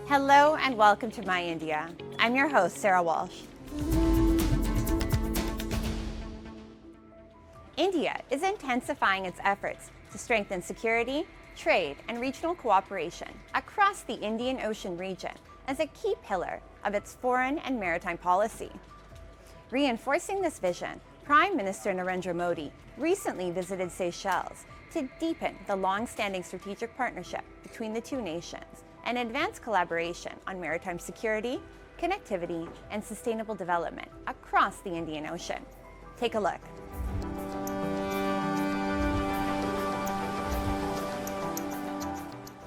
Hello and welcome to My India. I'm your host, Sarah Walsh. India is intensifying its efforts to strengthen security, trade, and regional cooperation across the Indian Ocean region as a key pillar of its foreign and maritime policy. Reinforcing this vision, Prime Minister Narendra Modi recently visited Seychelles to deepen the long-standing strategic partnership between the two nations and advance collaboration on maritime security, connectivity, and sustainable development across the Indian Ocean. Take a look.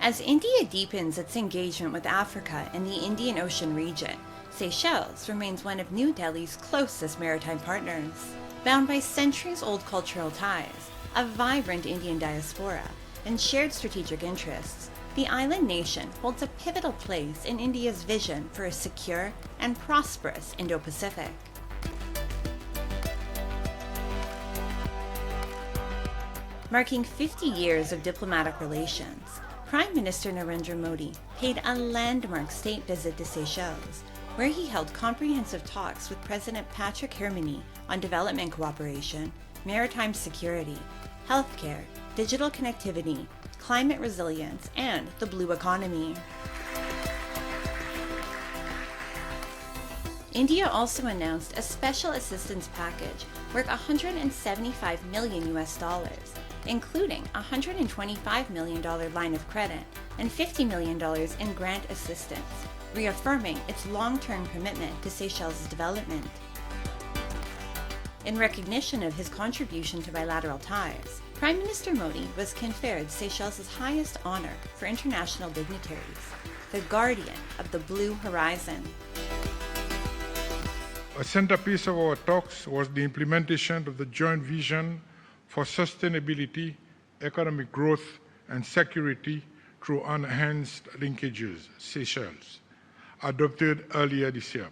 As India deepens its engagement with Africa and the Indian Ocean region, Seychelles remains one of New Delhi's closest maritime partners. Bound by centuries-old cultural ties, a vibrant Indian diaspora, and shared strategic interests, the island nation holds a pivotal place in India's vision for a secure and prosperous Indo-Pacific. Marking 50 years of diplomatic relations, Prime Minister Narendra Modi paid a landmark state visit to Seychelles, where he held comprehensive talks with President Patrick Herminy on development cooperation, maritime security, healthcare, digital connectivity, climate resilience, and the blue economy. India also announced a special assistance package worth $175 million, including a $125 million line of credit and $50 million in grant assistance, reaffirming its long-term commitment to Seychelles' development. In recognition of his contribution to bilateral ties, Prime Minister Modi was conferred Seychelles' highest honor for international dignitaries, the Guardian of the Blue Horizon. A centerpiece of our talks was the implementation of the joint vision for sustainability, economic growth, and security through enhanced linkages, Seychelles, adopted earlier this year.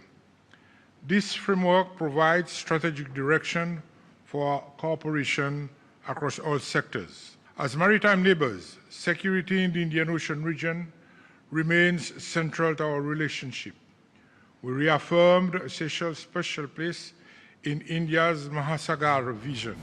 This framework provides strategic direction for cooperation across all sectors. As maritime neighbors, security in the Indian Ocean region remains central to our relationship. We reaffirmed Seychelles' special place in India's Mahasagar vision.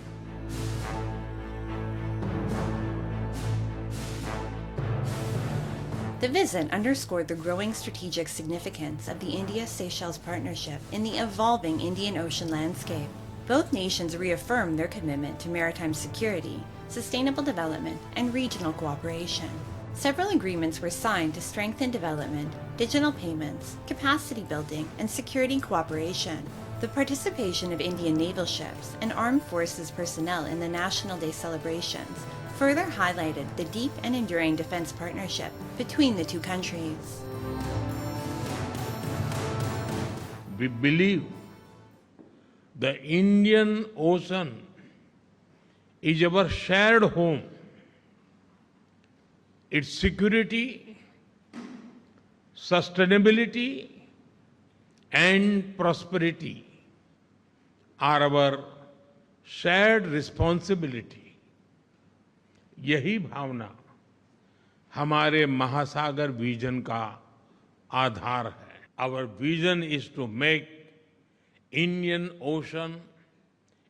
The visit underscored the growing strategic significance of the India-Seychelles partnership in the evolving Indian Ocean landscape. Both nations reaffirmed their commitment to maritime security, sustainable development, and regional cooperation. Several agreements were signed to strengthen development, digital payments, capacity building, and security cooperation. The participation of Indian naval ships and armed forces personnel in the National Day celebrations further highlighted the deep and enduring defense partnership between the two countries. We believe the Indian Ocean is our shared home. Its security, sustainability, and prosperity are our shared responsibility. यही भावना हमारे महासागर vision का आधार है. Our vision is to make Indian Ocean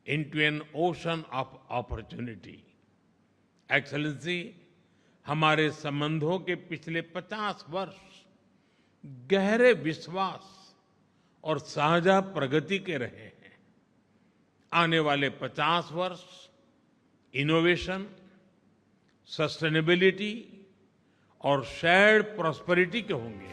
into an ocean of opportunity. Excellency, हमारे संबंधों के पिछले 50 वर्ष गहरे विश्वास और साझा प्रगति के रहे हैं. आने वाले 50 वर्ष इनोवेशन, सस्टेनेबिलिटी और शेयर्ड प्रॉस्पेरिटी के होंगे.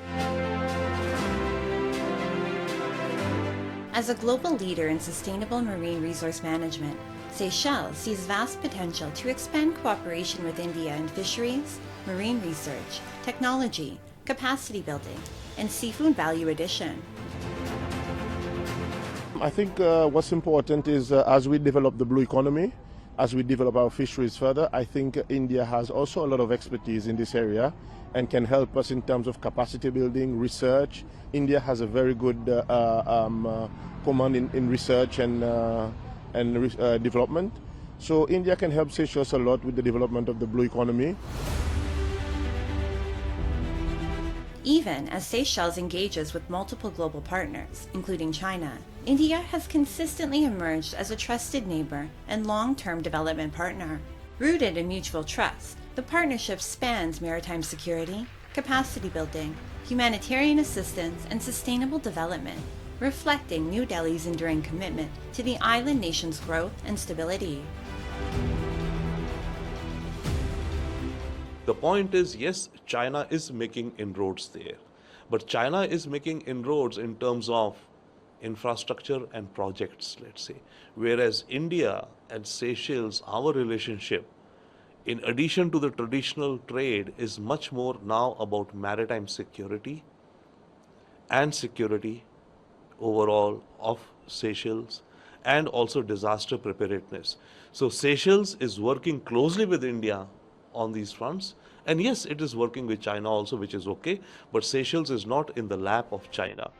As a global leader in sustainable marine resource management, Seychelles sees vast potential to expand cooperation with India in fisheries, marine research, technology, capacity building, and seafood value addition. I think what's important is as we develop the blue economy, as we develop our fisheries further, I think India has also a lot of expertise in this area and can help us in terms of capacity building, research. India has a very good command in research and development. So India can help Seychelles a lot with the development of the blue economy. Even as Seychelles engages with multiple global partners, including China, India has consistently emerged as a trusted neighbor and long-term development partner. Rooted in mutual trust, the partnership spans maritime security, capacity building, humanitarian assistance, and sustainable development, reflecting New Delhi's enduring commitment to the island nation's growth and stability. The point is, yes, China is making inroads there, but China is making inroads in terms of infrastructure and projects, let's say, whereas India and Seychelles, our relationship, in addition to the traditional trade, is much more now about maritime security and security overall of Seychelles, and also disaster preparedness. So Seychelles is working closely with India on these fronts, and yes, it is working with China also, which is okay, but Seychelles is not in the lap of China.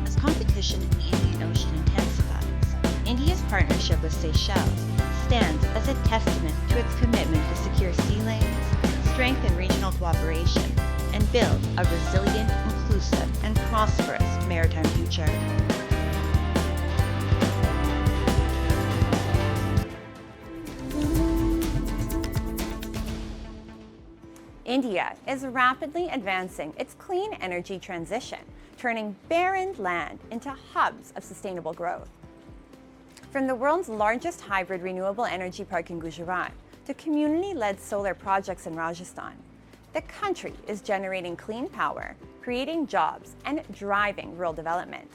As competition in the Indian Ocean intensifies, India's partnership with Seychelles stands as a testament to its commitment to secure sea lanes, strengthen regional cooperation, and build a resilient, inclusive, and prosperous maritime future. India is rapidly advancing its clean energy transition, turning barren land into hubs of sustainable growth. From the world's largest hybrid renewable energy park in Gujarat to community-led solar projects in Rajasthan, the country is generating clean power, creating jobs, and driving rural development.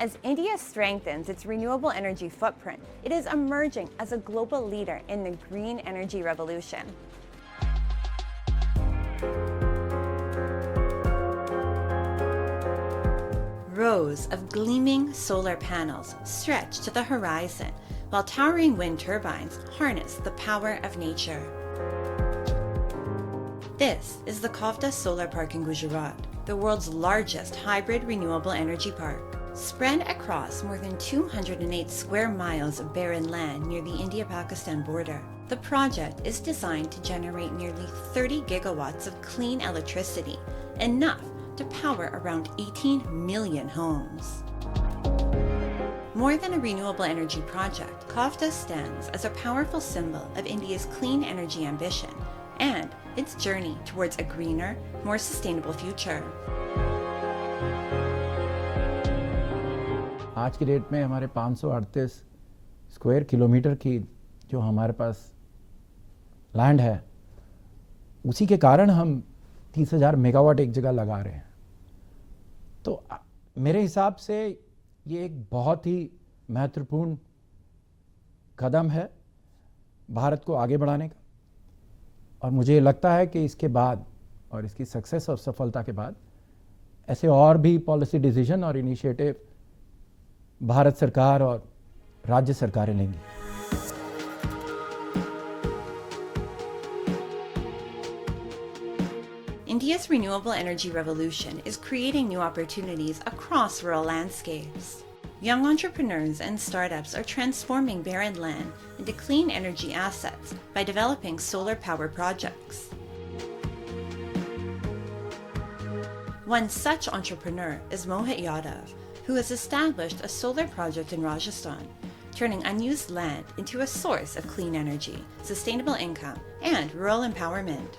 As India strengthens its renewable energy footprint, it is emerging as a global leader in the green energy revolution. Rows of gleaming solar panels stretch to the horizon, while towering wind turbines harness the power of nature. This is the Khavda Solar Park in Gujarat, the world's largest hybrid renewable energy park. Spread across more than 208 square miles of barren land near the India-Pakistan border, the project is designed to generate nearly 30 gigawatts of clean electricity, enough to power around 18 million homes. More than a renewable energy project, Khavda stands as a powerful symbol of India's clean energy ambition and its journey towards a greener, more sustainable future. आज की date में हमारे 538 square kilometre की जो हमारे पास land है, उसी के कारण हम 30,000 मेगावाट एक जगह लगा रहे हैं. तो मेरे हिसाब से ये एक बहुत ही महत्वपूर्ण कदम है भारत को आगे बढ़ाने का, और मुझे लगता है कि इसके बाद और इसकी सक्सेस और सफलता के बाद ऐसे और भी पॉलिसी डिसीजन और इनिशिएटिव भारत सरकार और राज्य सरकारें लेंगी. India's renewable energy revolution is creating new opportunities across rural landscapes. Young entrepreneurs and startups are transforming barren land into clean energy assets by developing solar power projects. One such entrepreneur is Mohit Yadav, who has established a solar project in Rajasthan, turning unused land into a source of clean energy, sustainable income, and rural empowerment.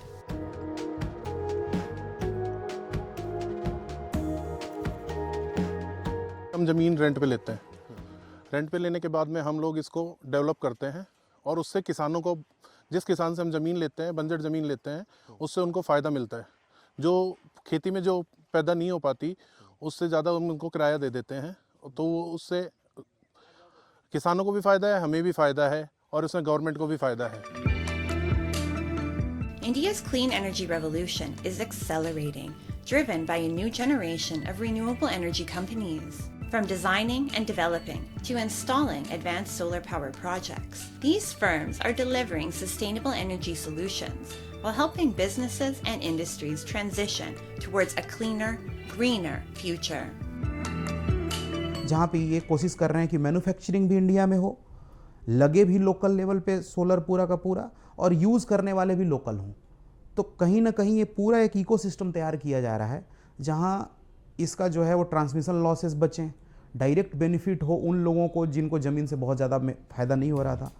हम ज़मीन rent पे लेते हैं. Rent पे लेने के बाद में हम लोग इसको डेवलप करते हैं, और उससे किसानों को, जिस किसान से हम ज़मीन लेते हैं, बंजर ज़मीन लेते हैं, उससे उनको फ़ायदा मिलता है. जो खेती में जो पैदा नहीं हो पाती, उससे ज़्यादा उनको किराया दे देते हैं. तो उससे किसानों को भी फ़ायदा है, हमें भी फ़ायदा है, और उसमें गवर्नमेंट को भी फ़ायदा है. India's clean energy revolution is accelerating, driven by a new generation of renewable energy companies. From designing and developing to installing advanced solar power projects, these firms are delivering sustainable energy solutions while helping businesses and industries transition towards a cleaner, greener future. जहाँ पे ये कोशिश कर रहे हैं कि manufacturing भी India में हो, लगे भी लोकल लेवल पे सोलर पूरा का पूरा, और यूज़ करने वाले भी लोकल हों। तो कहीं ना कहीं ये पूरा एक इकोसिस्टम तैयार किया जा रहा है जहाँ इसका जो है वो ट्रांसमिशन लॉसेस बचें, डायरेक्ट बेनिफिट हो उन लोगों को जिनको ज़मीन से बहुत ज़्यादा फ़ायदा नहीं हो रहा था।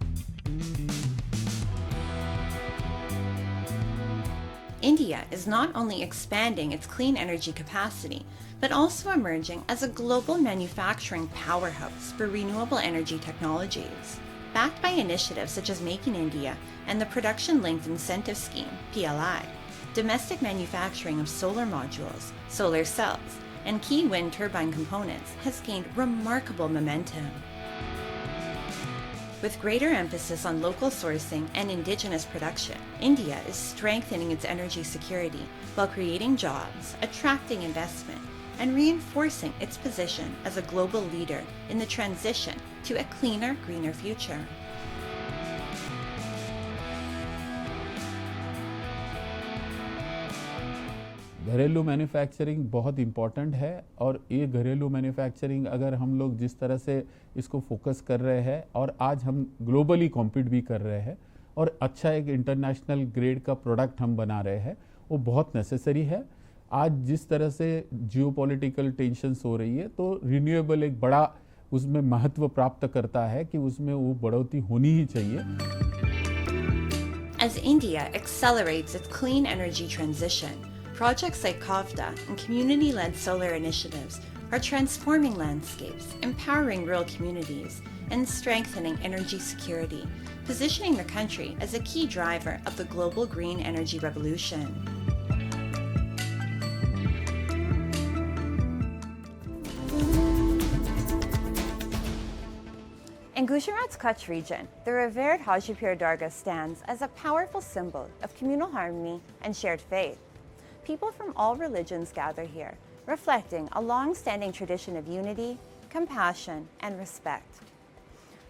India is not only expanding its clean energy capacity, but also emerging as a global manufacturing powerhouse for renewable energy technologies. Backed by initiatives such as Make in India and the Production Linked Incentive Scheme, PLI, domestic manufacturing of solar modules, solar cells, and key wind turbine components has gained remarkable momentum. With greater emphasis on local sourcing and indigenous production, India is strengthening its energy security while creating jobs, attracting investment, and reinforcing its position as a global leader in the transition to a cleaner, greener future. घरेलू manufacturing बहुत important है, और ये घरेलू manufacturing अगर हम लोग जिस तरह से इसको फोकस कर रहे हैं और आज हम ग्लोबली कॉम्पीट भी कर रहे हैं और अच्छा एक इंटरनेशनल ग्रेड का प्रोडक्ट हम बना रहे हैं, वो बहुत नेसेसरी है। आज जिस तरह से जियोपॉलिटिकल टेंशन्स हो रही है तो रिन्यूएबल एक बड़ा उसमें महत्व प्राप्त करता है कि उसमें वो बढ़ोतरी होनी ही चाहिए। As India accelerates its clean energy transition, projects like KAVDA and community-led solar initiatives are transforming landscapes, empowering rural communities, and strengthening energy security, positioning the country as a key driver of the global green energy revolution. In Gujarat's Kutch region, the revered Hajipir Dargah stands as a powerful symbol of communal harmony and shared faith. People from all religions gather here, reflecting a long-standing tradition of unity, compassion, and respect.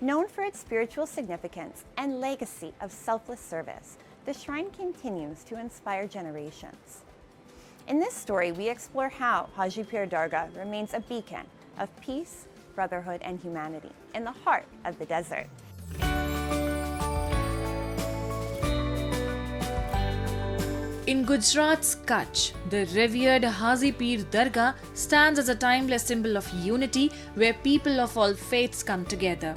Known for its spiritual significance and legacy of selfless service, the shrine continues to inspire generations. In this story, we explore how Hajipir Dargah remains a beacon of peace, brotherhood, and humanity in the heart of the desert. In Gujarat's Kutch, the revered Hajipir Dargah stands as a timeless symbol of unity where people of all faiths come together.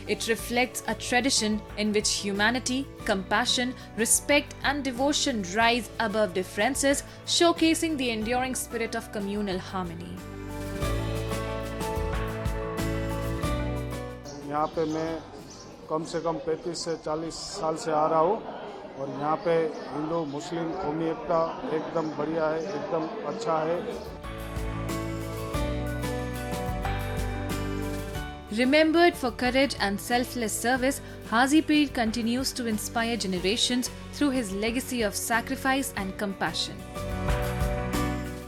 It reflects a tradition in which humanity, compassion, respect, and devotion rise above differences, showcasing the enduring spirit of communal harmony. यहाँ पे मैं कम से कम 35 से 40 साल से आ रहा हूँ और यहाँ पे हिंदू मुस्लिम कौमी एकता एकदम बढ़िया है, एकदम अच्छा है। Remembered for courage and selfless service, Hajipir continues to inspire generations through his legacy of sacrifice and compassion.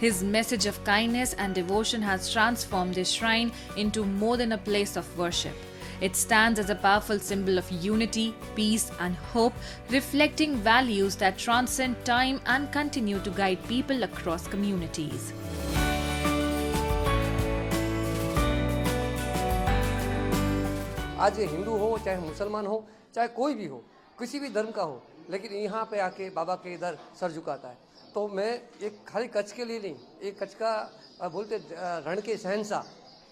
His message of kindness and devotion has transformed this shrine into more than a place of worship. It stands as a powerful symbol of unity, peace, and hope, reflecting values that transcend time and continue to guide people across communities. आज हिंदू हो चाहे मुसलमान हो चाहे कोई भी हो, किसी भी धर्म का हो, लेकिन यहाँ पे आके बाबा के इधर सर झुकाता है। तो मैं एक खाली कच्छ के लिए नहीं, एक कच्छ का बोलते रण के शहंशाह,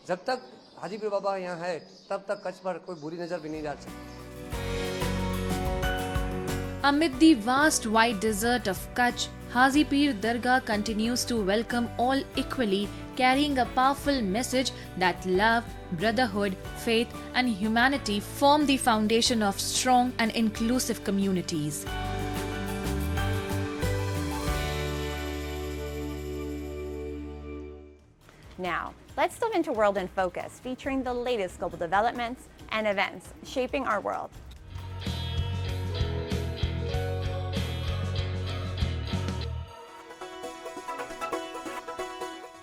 जब तक हाजीपीर बाबा यहाँ है तब तक कच्छ पर कोई बुरी नजर भी नहीं डाल सकती। Amid the vast white desert of Kutch, Hajipir Dargah continues to welcome all equally, carrying a powerful message that love, brotherhood, faith, and humanity form the foundation of strong and inclusive communities. Now, let's delve into World in Focus, featuring the latest global developments and events shaping our world.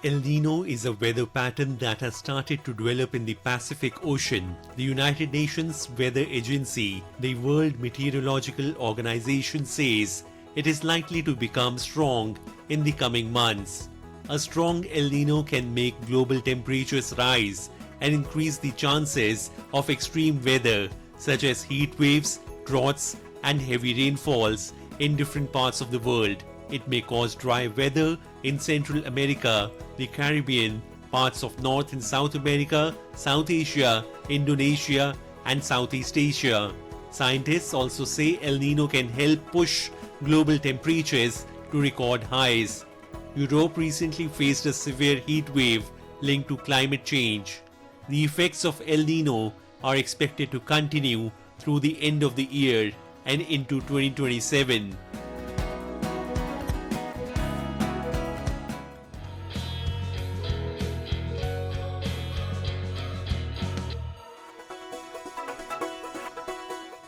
El Niño is a weather pattern that has started to develop in the Pacific Ocean. The United Nations Weather Agency, the World Meteorological Organization, says it is likely to become strong in the coming months. A strong El Niño can make global temperatures rise and increase the chances of extreme weather such as heat waves, droughts, and heavy rainfalls in different parts of the world. It may cause dry weather in Central America, the Caribbean, parts of North and South America, South Asia, Indonesia, and Southeast Asia. Scientists also say El Niño can help push global temperatures to record highs. Europe recently faced a severe heat wave linked to climate change. The effects of El Niño are expected to continue through the end of the year and into 2027.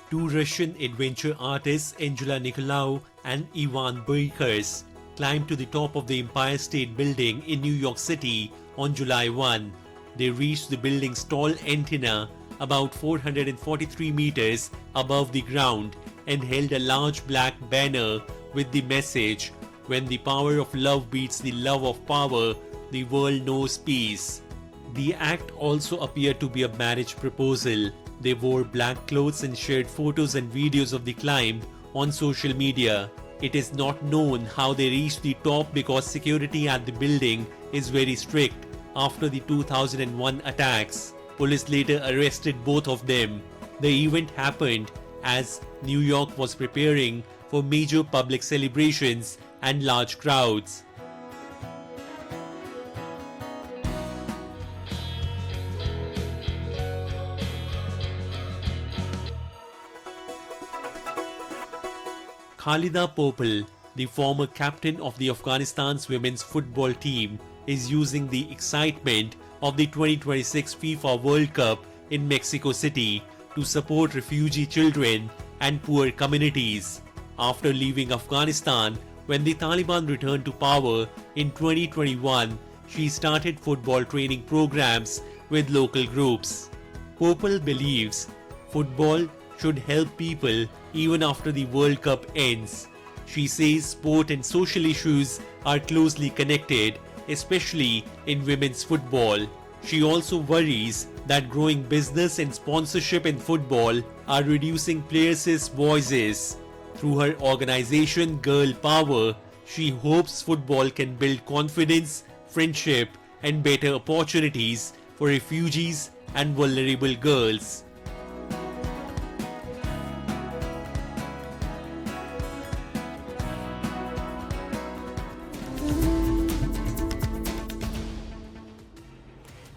Two Russian adventure artists Angela Nicolau and Ivan Boikers climbed to the top of the Empire State Building in New York City on July 1. They reached the building's tall antenna about 443 meters above the ground and held a large black banner with the message, "When the power of love beats the love of power, the world knows peace." The act also appeared to be a marriage proposal. They wore black clothes and shared photos and videos of the climb on social media. It is not known how they reached the top because security at the building is very strict after the 2001 attacks. Police later arrested both of them. The event happened as New York was preparing for major public celebrations and large crowds. Khalida Popal, the former captain of the Afghanistan's women's football team, is using the excitement of the 2026 FIFA World Cup in Mexico City to support refugee children and poor communities. After leaving Afghanistan when the Taliban returned to power in 2021, she started football training programs with local groups. Popal believes football should help people even after the World Cup ends. She says sport and social issues are closely connected, especially in women's football. She also worries that growing business and sponsorship in football are reducing players' voices. Through her organization Girl Power, she hopes football can build confidence, friendship, and better opportunities for refugees and vulnerable girls.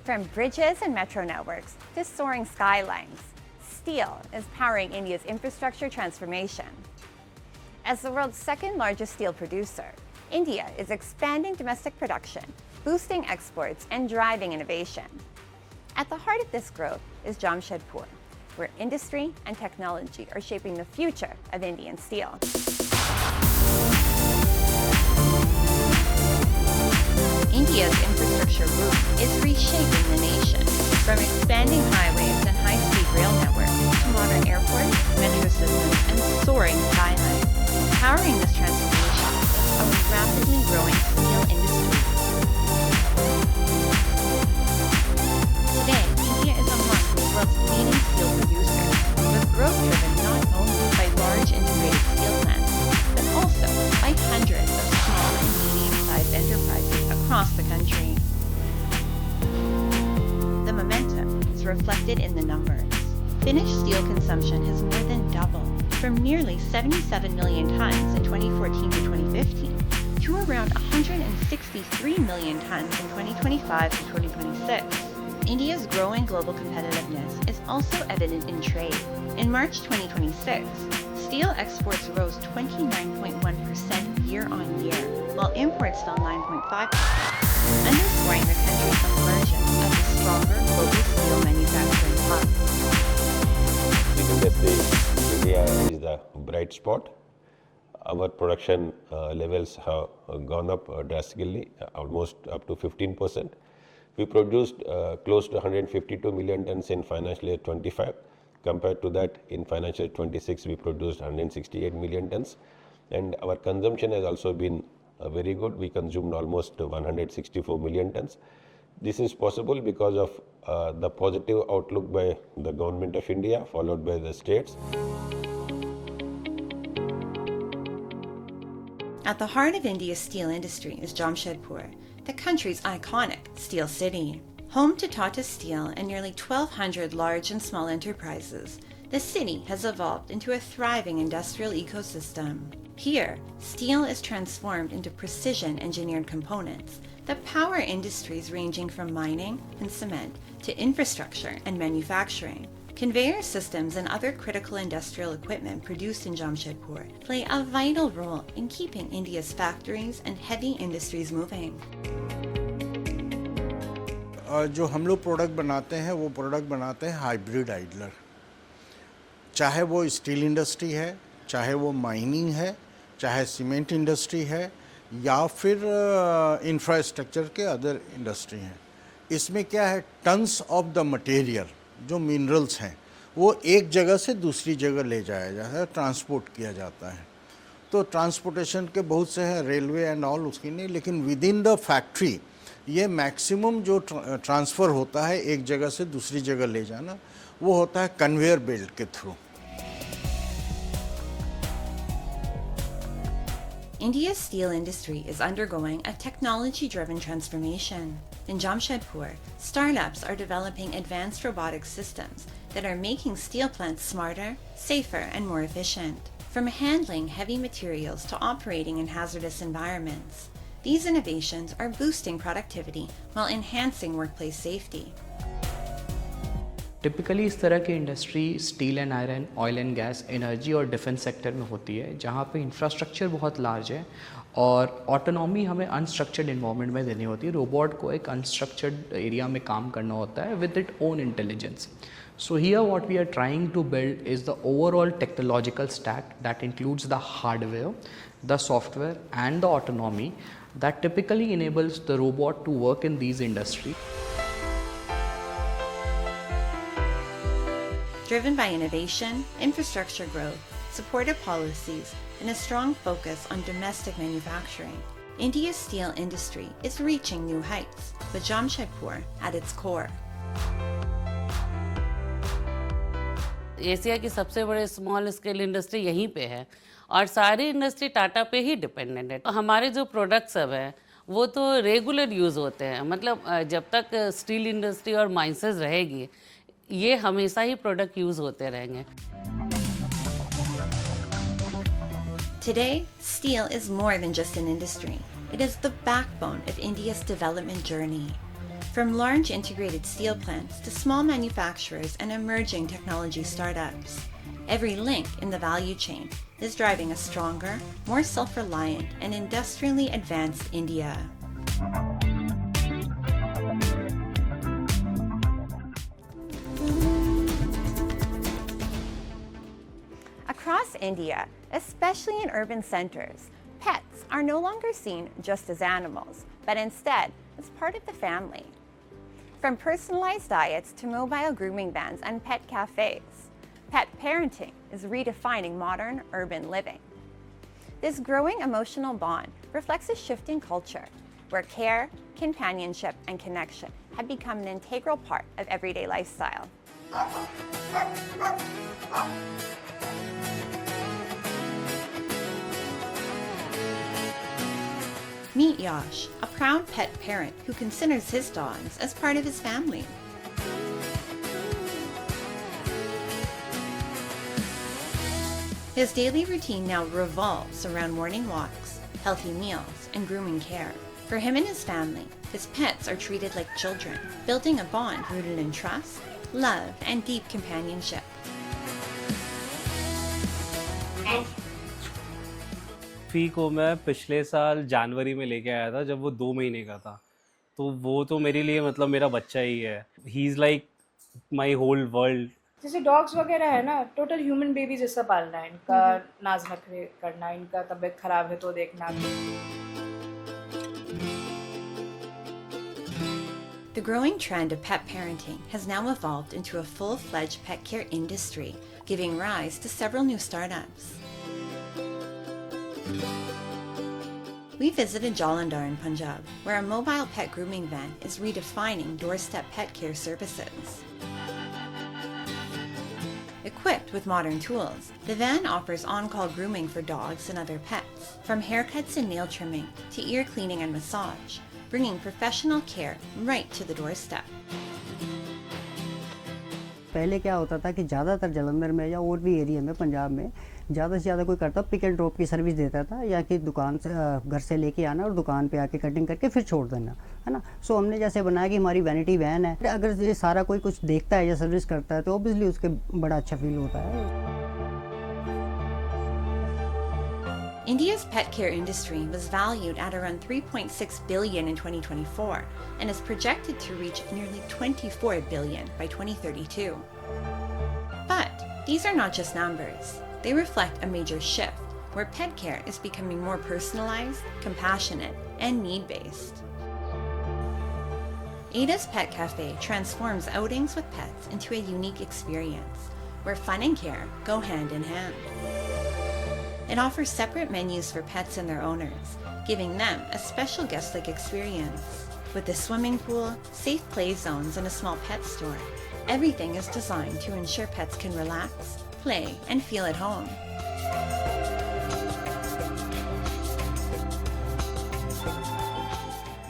From bridges and metro networks to soaring skylines, steel is powering India's infrastructure transformation. As the world's second largest steel producer, India is expanding domestic production, boosting exports, and driving innovation. At the heart of this growth is Jamshedpur, where industry and technology are shaping the future of Indian steel. India's infrastructure boom is reshaping the nation, from expanding highways and high-speed rail networks to modern airports, metro systems, and soaring skylines. Powering this transformation is a rapidly growing steel industry. Today, India is among the world's leading steel producers, with growth driven not only by large integrated steel plants, but also by hundreds of small and medium-sized enterprises across the country. The momentum is reflected in the numbers. Finished steel consumption has more than doubled, from nearly 77 million tons in 2014 to 2015 to around 163 million tons in 2025 to 2026. India's growing global competitiveness is also evident in trade. In March 2026, steel exports rose 29.1% year-on-year, while imports fell 9.5%, underscoring the country's emergence as a stronger global steel manufacturing hub. India is the bright spot. Our production levels have gone up drastically, almost up to 15%. We produced close to 152 million tons in financial year 25. Compared to that, in financial year 26, we produced 168 million tons. and our consumption has also been very good. We consumed almost 164 million tons. This is possible because of the positive outlook by the government of India, followed by the states. At the heart of India's steel industry is Jamshedpur, the country's iconic steel city. Home to Tata Steel and nearly 1,200 large and small enterprises, the city has evolved into a thriving industrial ecosystem. Here, steel is transformed into precision-engineered components that power industries ranging from mining and cement to infrastructure and manufacturing. Conveyor systems and other critical industrial equipment produced in Jamshedpur play a vital role in keeping India's factories and heavy industries moving. जो हम लोग product बनाते हैं वो product बनाते हैं hybrid idler, चाहे वो स्टील इंडस्ट्री है, चाहे वो माइनिंग है, चाहे सीमेंट इंडस्ट्री है, या फिर इंफ्रास्ट्रक्चर के अदर इंडस्ट्री हैं. इसमें क्या है, टन्स ऑफ द मटेरियल जो मिनरल्स हैं वो एक जगह से दूसरी जगह ले जाया जाता है, ट्रांसपोर्ट किया जाता है. तो ट्रांसपोर्टेशन के बहुत से हैं, रेलवे एंड ऑल उसकी नहीं, लेकिन विद इन द फैक्ट्री ये मैक्सिमम जो ट्रांसफ़र होता है एक जगह से दूसरी जगह ले जाना, वो होता है कन्वेयर बेल्ट के through. India's steel industry is undergoing a technology-driven transformation. In Jamshedpur, startups are developing advanced robotic systems that are making steel plants smarter, safer, and more efficient. From handling heavy materials to operating in hazardous environments, these innovations are boosting productivity while enhancing workplace safety. Typically इस तरह की industry steel and iron, oil and gas, energy और defence sector में होती है, जहाँ पे infrastructure बहुत लार्ज है और ऑटोनॉमी हमें अनस्ट्रक्चर्ड इन्वायरमेंट में देनी होती है. रोबोट को एक अनस्ट्रक्चर्ड एरिया में काम करना होता है with it own intelligence. So here what we are trying to build is the overall technological stack that includes the hardware, the software and the autonomy that typically enables the robot to work in these industries. Driven by innovation, infrastructure growth, supportive policies, and a strong focus on domestic manufacturing, India's steel industry is reaching new heights, with Jamshedpur at its core. Asia की सबसे बड़े small scale industry यहीं पे है और सारी industry Tata पे ही dependent है. हमारे जो प्रोडक्ट्स सब हैं वो तो रेगुलर यूज़ होते हैं, मतलब जब तक स्टील इंडस्ट्री और माइंसेस रहेगी ये हमेशा ही प्रोडक्ट यूज़ होते रहेंगे. Today, steel is more than just an industry. It is the backbone of India's development journey. From large integrated steel plants to small manufacturers and emerging technology startups, every link in the value chain is driving a stronger, more self-reliant, and industrially advanced India. Across India, especially in urban centers, pets are no longer seen just as animals, but instead as part of the family. From personalized diets to mobile grooming vans and pet cafes, pet parenting is redefining modern urban living. This growing emotional bond reflects a shift in culture, where care, companionship, and connection have become an integral part of everyday lifestyle. Meet Yash, a proud pet parent who considers his dogs as part of his family. His daily routine now revolves around morning walks, healthy meals, and grooming care. For him and his family, his pets are treated like children, building a bond rooted in trust, love, and deep companionship. फी को मैं पिछले साल जनवरी में लेके आया था जब वो 2 महीने का था, तो वो तो मेरे लिए मतलब मेरा बच्चा ही है. He is like my whole world. जैसे डॉग्स वगैरह है ना, टोटल ह्यूमन बेबी जैसा पालना है, इनका नाज नखरे करना, इनका तबीयत खराब है तो देखना. The growing trend of pet parenting has now evolved into a full-fledged pet care industry, giving rise to several new startups. We visited Jalandhar in Punjab, where a mobile pet grooming van is redefining doorstep pet care services. Equipped with modern tools, the van offers on-call grooming for dogs and other pets, from haircuts and nail trimming to ear cleaning and massage, bringing professional care right to the doorstep. पहले क्या होता था कि ज़्यादातर जलंधर में या और भी एरिया में पंजाब में ज़्यादा से ज़्यादा कोई करता पिक एंड ड्रॉप की सर्विस देता था, या कि दुकान से घर से लेके आना और दुकान पे आके कटिंग करके फिर छोड़ देना, है ना। सो हमने जैसे बनाया कि हमारी वैनिटी वैन है, अगर ये सारा कोई कुछ देखता है या सर्विस करता है तो ऑब्वियसली उसके बड़ा अच्छा फील होता है। India's pet care industry was valued at around 3.6 billion in 2024 and is projected to reach nearly 24 billion by 2032. But these are not just numbers. They reflect a major shift where pet care is becoming more personalized, compassionate, and need-based. Ada's Pet Cafe transforms outings with pets into a unique experience where fun and care go hand in hand. It offers separate menus for pets and their owners, giving them a special guest-like experience. With a swimming pool, safe play zones, and a small pet store, everything is designed to ensure pets can relax, play, and feel at home.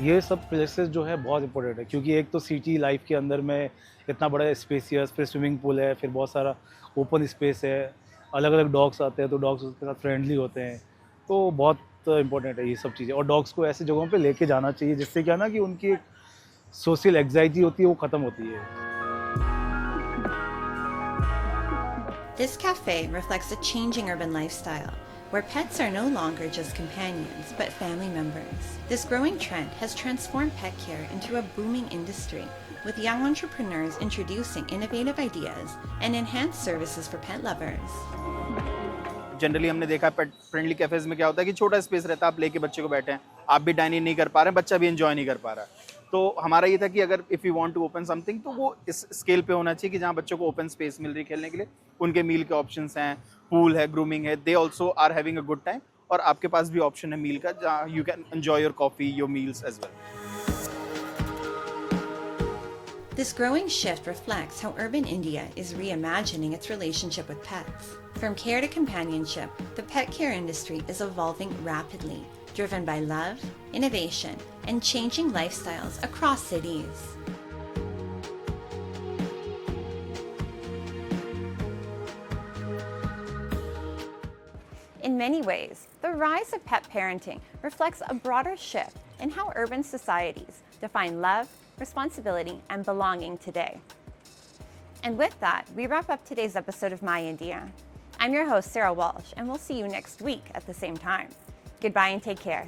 ये सब places जो है बहुत important है, क्योंकि एक तो city life के अंदर में इतना बड़ा स्पेसियस, फिर स्विमिंग पूल है, फिर बहुत सारा ओपन स्पेस है, अलग अलग डॉग्स आते हैं तो डॉग्स उसके साथ फ्रेंडली होते हैं, तो बहुत इंपॉर्टेंट है ये सब चीज़ें। और डॉग्स को ऐसी जगहों पे लेके जाना चाहिए जिससे क्या ना कि उनकी एक सोशल एंग्जाइटी होती है वो ख़त्म होती है। This cafe reflects a changing urban lifestyle, where pets are no longer just companions, but family members. This growing trend has transformed pet care into a booming industry, with young entrepreneurs introducing innovative ideas and enhanced services for pet lovers. Generally हमने देखा pet friendly cafes में क्या होता है कि छोटा space रहता है, आप लेके बच्चे को बैठे हैं, आप भी डाइनिंग नहीं कर पा रहे हैं, बच्चा भी एंजॉय नहीं कर पा रहा है। तो हमारा ये था कि अगर if you want to open something तो वो इस स्केल पे होना चाहिए कि जहाँ बच्चों को ओपन स्पेस मिल रही है खेलने के लिए, उनके मील के ऑप्शंस हैं, पूल है, ग्रूमिंग है, they also are having a good time, और आपके पास भी ऑप्शन है मील का जहाँ you can enjoy your coffee, your meals as well. This growing shift reflects how urban India is reimagining its relationship with pets. From care to companionship, the pet care industry is evolving rapidly, driven by love, innovation, and changing lifestyles across cities. In many ways, the rise of pet parenting reflects a broader shift in how urban societies define love, responsibility, and belonging today. And with that, we wrap up today's episode of My India. I'm your host, Sarah Walsh, and we'll see you next week at the same time. Goodbye and take care.